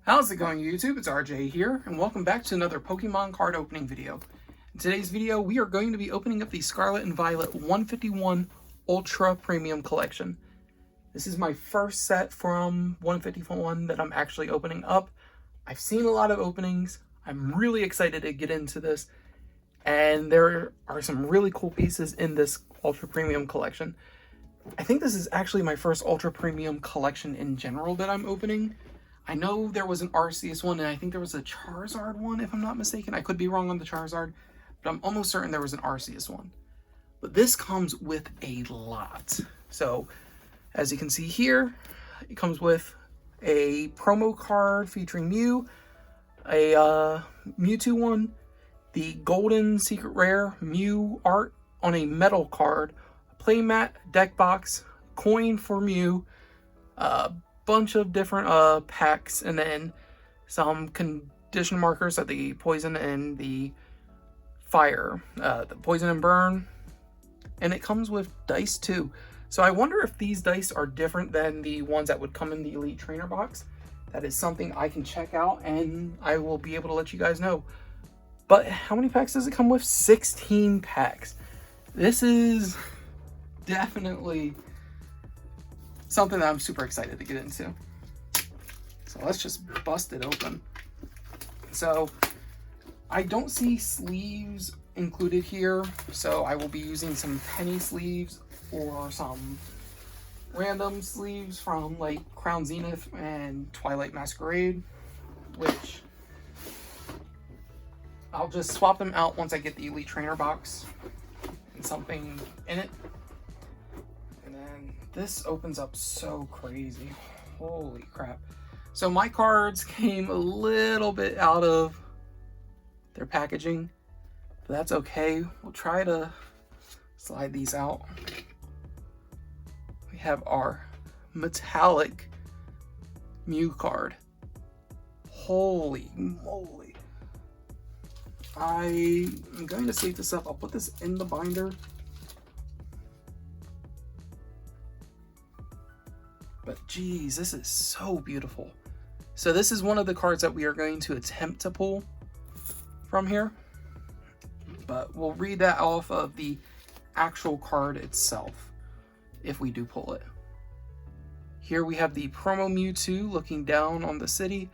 How's it going, YouTube? It's RJ here, and welcome back to another Pokemon card opening video. In today's video, we are going to be opening up the Scarlet and Violet 151 Ultra Premium Collection. This is my first set from 151 that I'm actually opening up. I've seen a lot of openings. I'm really excited to get into this, and there are some really cool pieces in this Ultra Premium collection. I think this is actually my first Ultra Premium collection in general that I'm opening. I know there was an Arceus one, and I think there was a Charizard one, if I'm not mistaken. I could be wrong on the Charizard, but I'm almost certain there was an Arceus one. But this comes with a lot. So, as you can see here, it comes with a promo card featuring Mew, a Mewtwo one, the Golden Secret Rare Mew art on a metal card, a playmat, deck box, coin for Mew, bunch of different packs, and then some condition markers at the poison and the fire, the poison and burn, and it comes with dice too. So I wonder if these dice are different than the ones that would come in the Elite Trainer box. That is something I can check out, and I will be able to let you guys know. But how many packs does it come with? 16 packs. This is definitely something that I'm super excited to get into. So let's just bust it open. So I don't see sleeves included here, so I will be using some penny sleeves or some random sleeves from like Crown Zenith and Twilight Masquerade, which I'll just swap them out once I get the Elite Trainer box and something in it. This opens up so crazy. Holy crap. So my cards came a little bit out of their packaging, but that's okay. We'll try to slide these out. We have our metallic Mew card. Holy moly. I'm going to save this up. I'll put this in the binder. But geez, this is so beautiful. So this is one of the cards that we are going to attempt to pull from here. But we'll read that off of the actual card itself if we do pull it. Here we have the promo Mewtwo looking down on the city.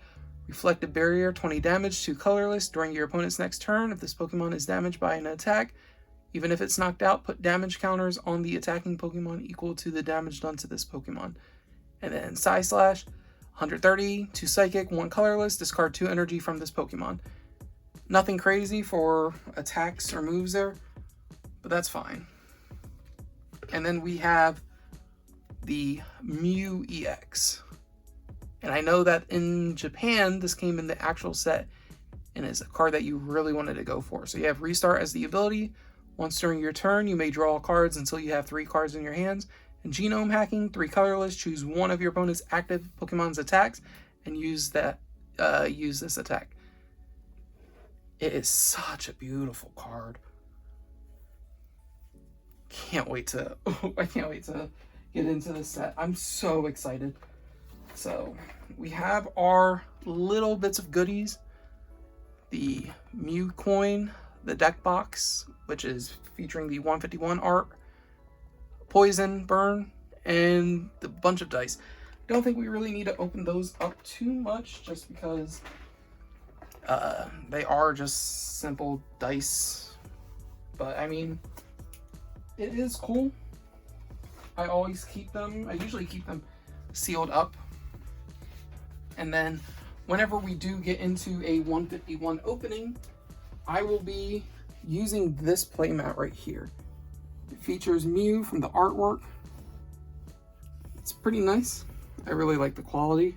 Reflective barrier, 20 damage to colorless during your opponent's next turn. If this Pokemon is damaged by an attack, even if it's knocked out, put damage counters on the attacking Pokemon equal to the damage done to this Pokemon. And then Psy Slash, 130, 2 Psychic, 1 Colorless, discard 2 energy from this Pokemon. Nothing crazy for attacks or moves there, but that's fine. And then we have the Mew EX. And I know that in Japan, this came in the actual set and is a card that you really wanted to go for. So you have Restart as the ability. Once during your turn, you may draw cards until you have 3 cards in your hands. And Genome Hacking, 3 colorless, choose one of your opponent's active Pokemon's attacks and use this attack. It is such a beautiful card. I can't wait to get into this set. I'm so excited. So we have our little bits of goodies. The Mew coin, the deck box, which is featuring the 151 art, poison, burn, and the bunch of dice. Don't think we really need to open those up too much just because they are just simple dice. But I mean, it is cool. I usually keep them sealed up. And then whenever we do get into a 151 opening, I will be using this playmat right here. It features Mew from the artwork. It's pretty nice. I really like the quality.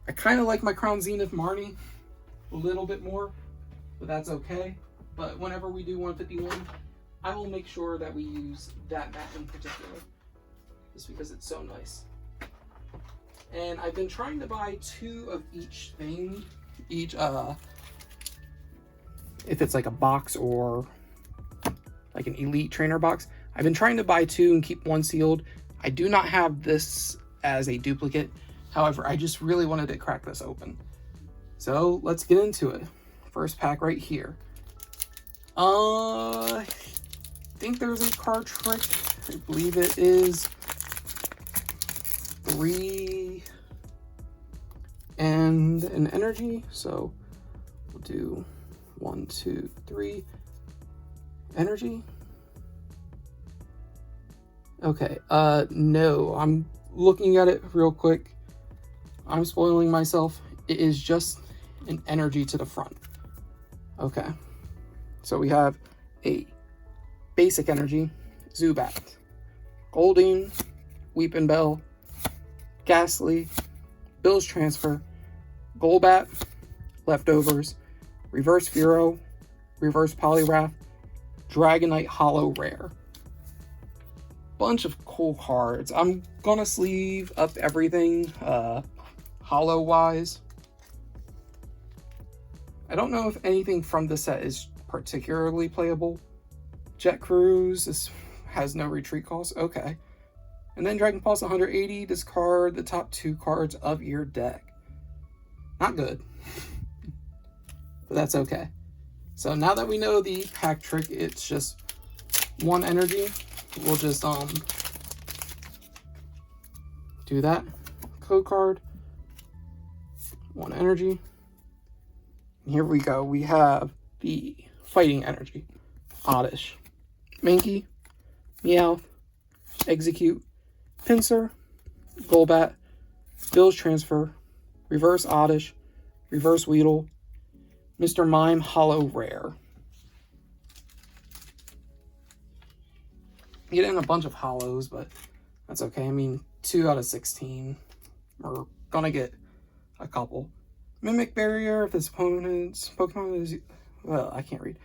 I kind of like my Crown Zenith Marnie a little bit more, but that's okay. But whenever we do 151, I will make sure that we use that mat in particular, just because it's so nice. And I've been trying to buy 2 of each thing, if it's like a box or like an Elite Trainer box. I've been trying to buy 2 and keep 1 sealed. I do not have this as a duplicate. However, I just really wanted to crack this open. So let's get into it. First pack right here. I think there's a card trick. I believe it is 3 and an energy. So we'll do 1, 2, 3 energy. Okay, no, I'm looking at it real quick. I'm spoiling myself. It is just an energy to the front. Okay, so we have a basic energy, Zubat, Goldeen, Weepin' Bell, Ghastly, Bill's Transfer, Golbat, Leftovers, Reverse Furo, Reverse Poliwrath, Dragonite Holo Rare. Bunch of cool cards. I'm gonna sleeve up everything holo wise. I don't know if anything from the set is particularly playable. Jet Cruise has no retreat cost. Okay. And then Dragon Pulse 180, discard the top 2 cards of your deck. Not good. But that's okay. So now that we know the pack trick, it's just 1 energy. We'll just do that. Code card, 1 energy. And here we go. We have the fighting energy. Oddish, Mankey, Meowth, Execute, Pinsir, Golbat, Bill's Transfer, Reverse Oddish, Reverse Weedle, Mr. Mime Holo Rare. You get in a bunch of holos, but that's okay. I mean, 2 out of 16. We're gonna get a couple. Mimic Barrier, if this opponent's Pokemon is... Well, I can't read.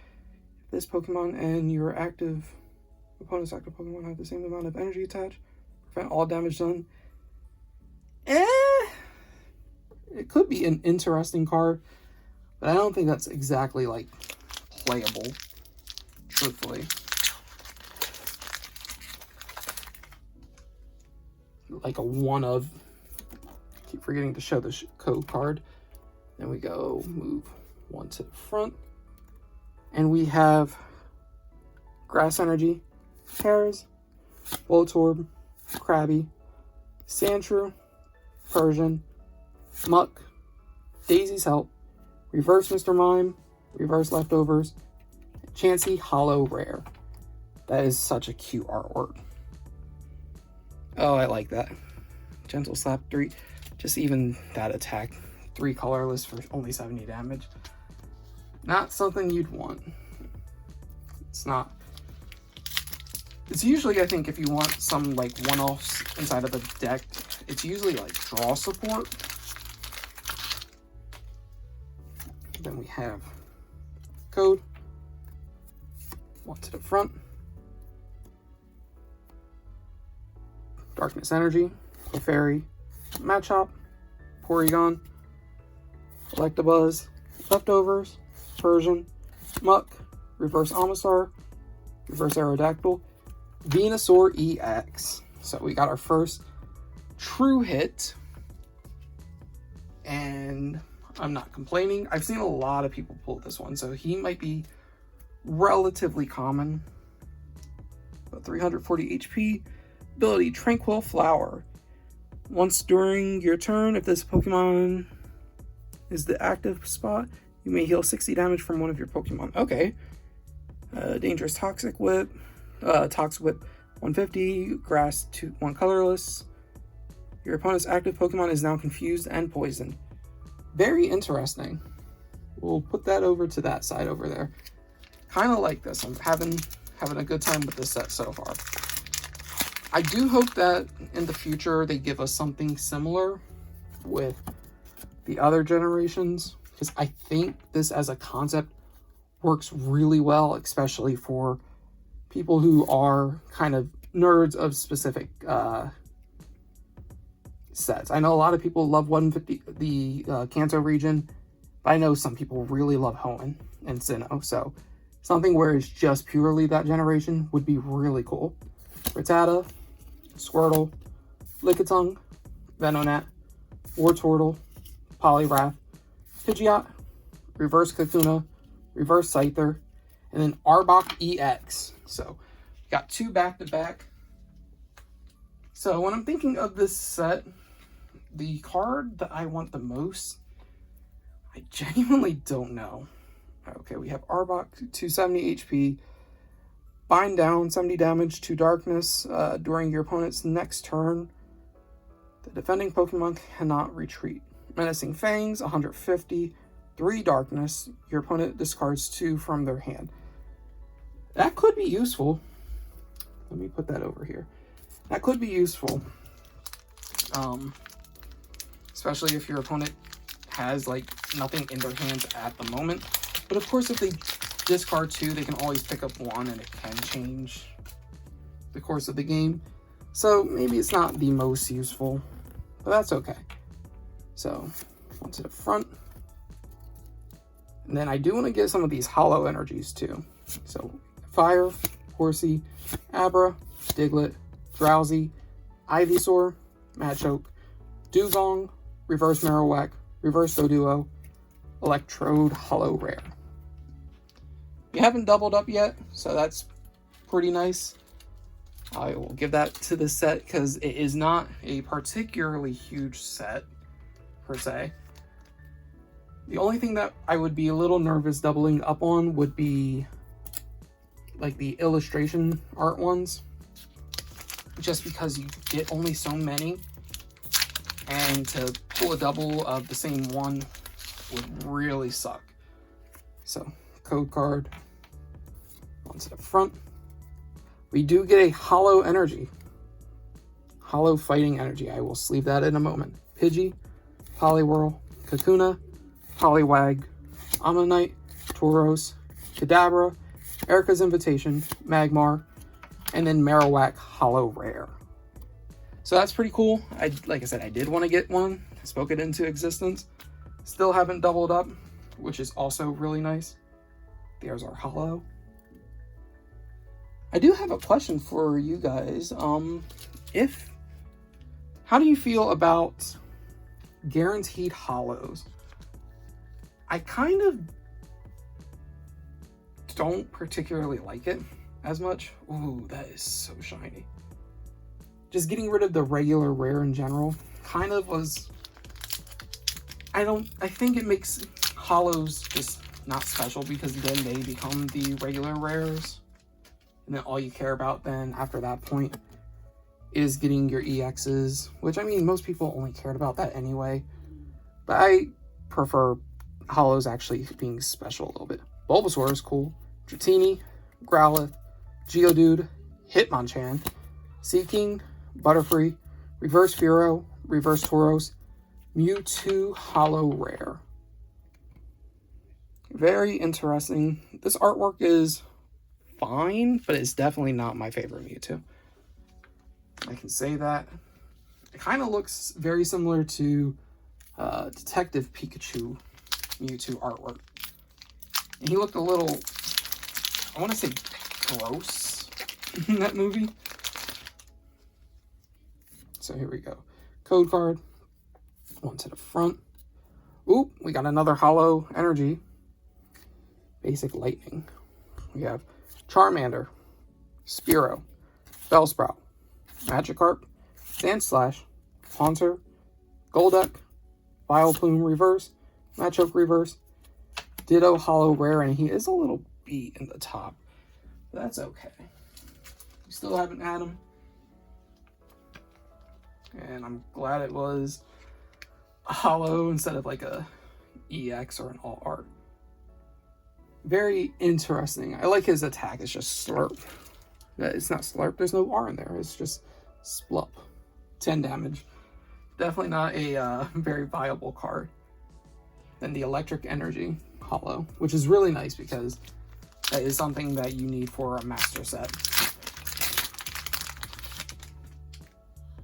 If this Pokemon and your opponent's active Pokemon have the same amount of energy attached, prevent all damage done. It could be an interesting card, but I don't think that's exactly, like, playable, truthfully. Like a one of. Keep forgetting to show the code card. Then we go move 1 to the front. And we have Grass Energy, Harris, Voltorb, Krabby, Sandshrew, Persian, Muck, Daisy's Help, Reverse Mr. Mime, Reverse Leftovers, Chansey Holo Rare. That is such a cute artwork. Oh, I like that. Gentle Slap 3. Just even that attack. 3 colorless for only 70 damage. Not something you'd want. It's not. It's usually, I think, if you want some like one-offs inside of the deck, it's usually like draw support. Then we have code. 1 to the front. Darkness Energy, Clefairy, Machop, Porygon, Electabuzz, Leftovers, Persian, Muck, Reverse Omastar, Reverse Aerodactyl, Venusaur EX. So we got our first true hit, and I'm not complaining. I've seen a lot of people pull this one, so he might be relatively common. But 340 HP. Ability, Tranquil Flower. Once during your turn, if this Pokemon is the active spot, you may heal 60 damage from one of your Pokemon. Okay. Dangerous Toxic Whip. Toxic Whip 150. Grass 1 colorless. Your opponent's active Pokemon is now confused and poisoned. Very interesting. We'll put that over to that side over there. Kind of like this. I'm having a good time with this set so far. I do hope that in the future they give us something similar with the other generations, because I think this as a concept works really well, especially for people who are kind of nerds of specific sets. I know a lot of people love 150, the Kanto region, but I know some people really love Hoenn and Sinnoh, so something where it's just purely that generation would be really cool. Rattata, Squirtle, Lickitung, Venonat, Wartortle, Poliwrath, Pidgeot, Reverse Kakuna, Reverse Scyther, and then Arbok EX. So, got 2 back-to-back. So, when I'm thinking of this set, the card that I want the most, I genuinely don't know. Okay, we have Arbok, 270 HP, Bind Down, 70 damage, 2 darkness. During your opponent's next turn, the defending Pokemon cannot retreat. Menacing Fangs, 150, 3 darkness. Your opponent discards 2 from their hand. That could be useful. Let me put that over here. That could be useful. Especially if your opponent has like nothing in their hands at the moment. But of course, if they discard 2, they can always pick up 1 and it can change the course of the game. So maybe it's not the most useful, but that's okay. So onto the front. And then I do want to get some of these hollow energies too. So Fire, Horsey, Abra, Diglett, Drowsy, Ivysaur, Machoke, Dugong, Reverse Marowak, Reverse Doduo, Electrode, Hollow Rare. We haven't doubled up yet, so that's pretty nice. I will give that to the set because it is not a particularly huge set, per se. The only thing that I would be a little nervous doubling up on would be like the illustration art ones. Just because you get only so many, and to pull a double of the same one would really suck. So, code card onto the front. We do get a hollow energy. Hollow fighting energy. I will sleeve that in a moment. Pidgey, Poliwhirl, Kakuna, Poliwag, Ammonite, Tauros, Kadabra, Erica's Invitation, Magmar, and then Marowak Hollow Rare. So that's pretty cool. Like I said, I did want to get one. I spoke it into existence. Still haven't doubled up, which is also really nice. There's our hollow. I do have a question for you guys. How do you feel about guaranteed hollows? I kind of don't particularly like it as much. Ooh, that is so shiny. Just getting rid of the regular rare in general kind of was... I think it makes hollows just not special because then they become the regular rares. And then all you care about then after that point is getting your EXs, which I mean, most people only cared about that anyway. But I prefer hollows actually being special a little bit. Bulbasaur is cool. Dratini, Growlithe, Geodude, Hitmonchan, Seaking, Butterfree, Reverse Fearow, Reverse Tauros, Mewtwo Hollow Rare. Very interesting. This artwork is fine, but it's definitely not my favorite Mewtwo. I can say that. It kind of looks very similar to Detective Pikachu Mewtwo artwork. And he looked a little, I want to say, gross in that movie. So here we go. Code card. One to the front. Ooh, we got another hollow energy. Basic lightning. We have Charmander, Spearow, Bellsprout, Magikarp, Sandslash, Haunter, Golduck, Vileplume Reverse, Machoke Reverse, Ditto Hollow Rare, and he is a little beat in the top. But that's okay. We still haven't had him. And I'm glad it was a hollow instead of like a EX or an all art. Very interesting. I like his attack. It's just slurp. It's not slurp. There's no R in there. It's just splup. 10 damage. Definitely not a very viable card. Then the electric energy hollow, which is really nice because that is something that you need for a master set.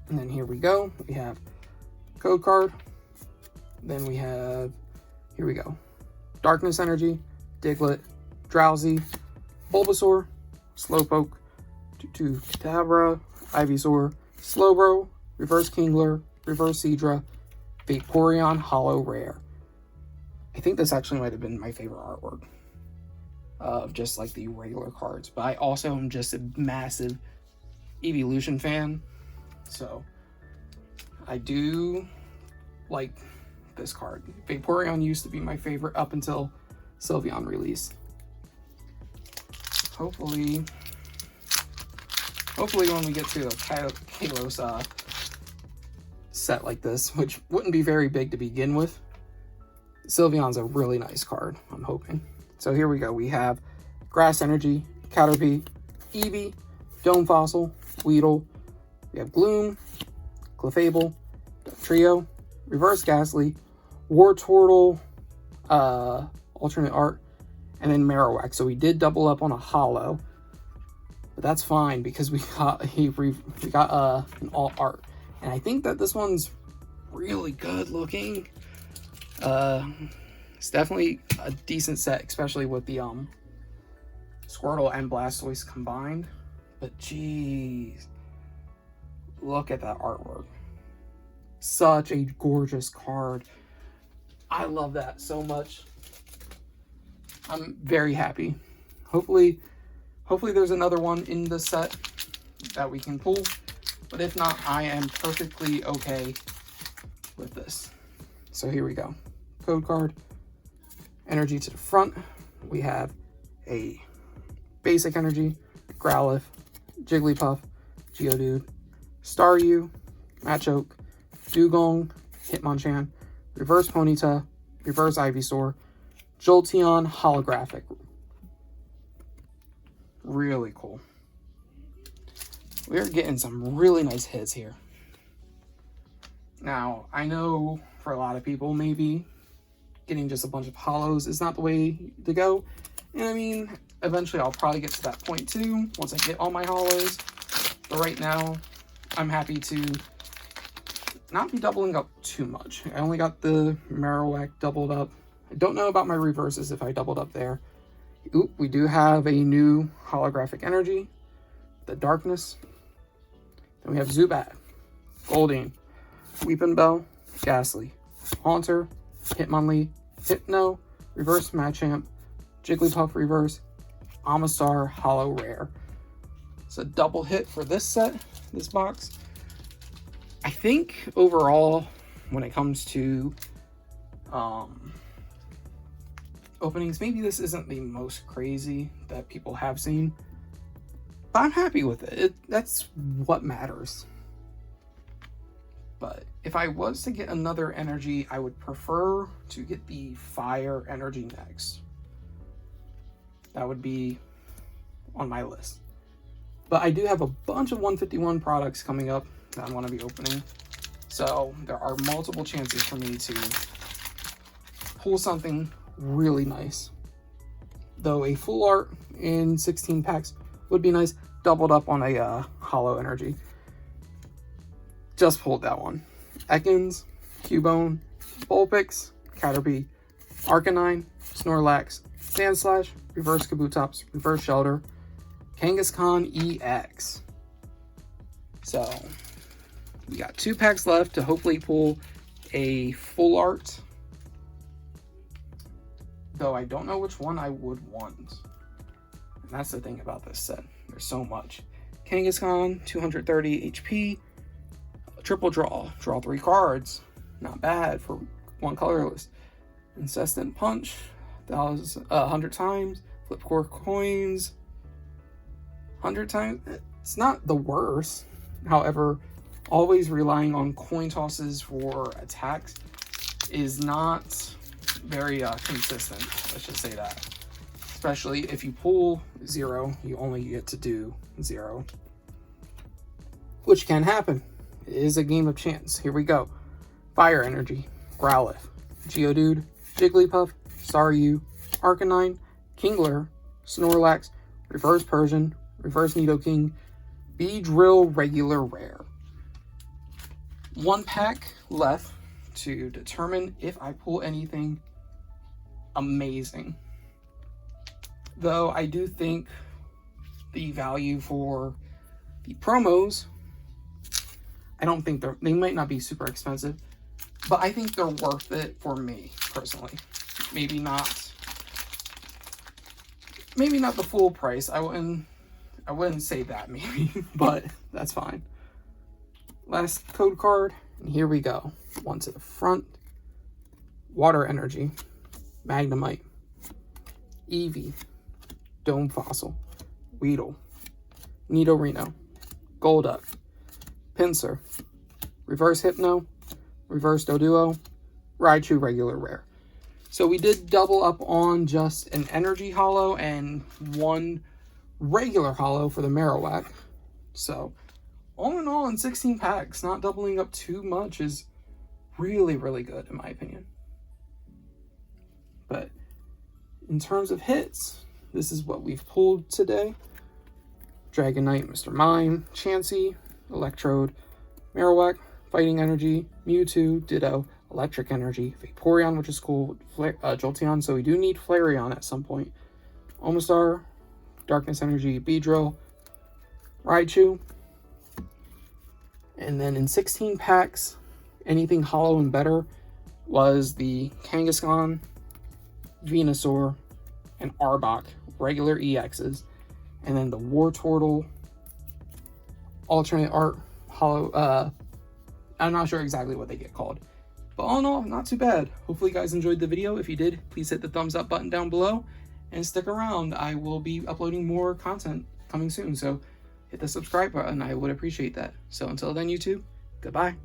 And then here we go. We have code card. Then we have, here we go. Darkness energy, Diglett, Drowsy, Bulbasaur, Slowpoke, Kadabra, Ivysaur, Slowbro, Reverse Kingler, Reverse Seadra, Vaporeon Holo Rare. I think this actually might have been my favorite artwork of just like the regular cards, but I also am just a massive evolution fan, so I do like this card. Vaporeon used to be my favorite up until Sylveon release. Hopefully when we get to a Kalos set like this, which wouldn't be very big to begin with, Sylveon's a really nice card, I'm hoping. So here we go. We have Grass Energy, Caterpie, Eevee, Dome Fossil, Weedle. We have Gloom, Clefable, Trio, Reverse Ghastly, Wartortle, alternate art, and then Marowak. So we did double up on a holo, but that's fine because we got an alt art, and I think that this one's really good looking. It's definitely a decent set, especially with the Squirtle and Blastoise combined. But geez, look at that artwork. Such a gorgeous card. I love that so much. I'm very happy. Hopefully there's another one in the set that we can pull. But if not, I am perfectly okay with this. So here we go. Code card. Energy to the front. We have a basic energy, Growlithe, Jigglypuff, Geodude, Staryu, Machoke, Dugong, Hitmonchan, Reverse Ponyta, Reverse Ivysaur, Jolteon Holographic. Really cool. We're getting some really nice hits here. Now, I know for a lot of people, maybe getting just a bunch of holos is not the way to go. And I mean, eventually I'll probably get to that point too, once I get all my holos. But right now, I'm happy to not be doubling up too much. I only got the Marowak doubled up. I don't know about my reverses if I doubled up there. Oop, we do have a new holographic energy, the Darkness. Then we have Zubat, Goldeen, Weepinbell, Ghastly, Haunter, Hitmonlee, Hypno, Reverse Machamp, Jigglypuff Reverse, Amistar Holo Rare. It's a double hit for this set, this box. I think overall, when it comes to openings, maybe this isn't the most crazy that people have seen, but I'm happy with it. That's what matters. But if I was to get another energy, I would prefer to get the Fire Energy next. That would be on my list. But I do have a bunch of 151 products coming up that I want to be opening. So there are multiple chances for me to pull something really nice. Though a full art in 16 packs would be nice, doubled up on a holo energy. Just pulled that one. Ekans, Cubone, Vulpix, Caterpie, Arcanine, Snorlax, Sandslash, Reverse Kabutops, Reverse Shelter, Kangaskhan EX. So we got 2 packs left to hopefully pull a full art. Though I don't know which one I would want. And that's the thing about this set. There's so much. Kangaskhan, 230 HP. Triple draw. Draw 3 cards. Not bad for one colorless. Incessant Punch. 100 times. Flip core coins. 100 times. It's not the worst. However, always relying on coin tosses for attacks is not very consistent. Let's just say that. Especially if you pull 0, you only get to do 0. Which can happen. It is a game of chance. Here we go. Fire Energy, Growlithe, Geodude, Jigglypuff, Staryu, Arcanine, Kingler, Snorlax, Reverse Persian, Reverse Nidoking, Beedrill Regular Rare. 1 pack left to determine if I pull anything amazing. Though I do think the value for the promos, I don't think they might not be super expensive, but I think they're worth it for me personally. Maybe not the full price. I wouldn't say that maybe, but that's fine. Last code card, and here we go. One to the front. Water Energy, Magnemite, Eevee, Dome Fossil, Weedle, Nidorino, Golduck, Pinsir, Reverse Hypno, Reverse Doduo, Raichu regular rare. So we did double up on just an energy holo and one regular holo for the Marowak. So all in all, in 16 packs, not doubling up too much is really, really good in my opinion. But in terms of hits, this is what we've pulled today. Dragonite, Mr. Mime, Chansey, Electrode, Marowak, Fighting Energy, Mewtwo, Ditto, Electric Energy, Vaporeon, which is cool, Jolteon, so we do need Flareon at some point, Omastar, Darkness Energy, Beedrill, Raichu, and then in 16 packs, anything holo and better was the Kangaskhan, Venusaur, and Arbok, regular EXs, and then the Wartortle, alternate art, holo, I'm not sure exactly what they get called. But all in all, not too bad. Hopefully you guys enjoyed the video. If you did, please hit the thumbs up button down below and stick around. I will be uploading more content coming soon, so hit the subscribe button. I would appreciate that. So until then, YouTube, goodbye.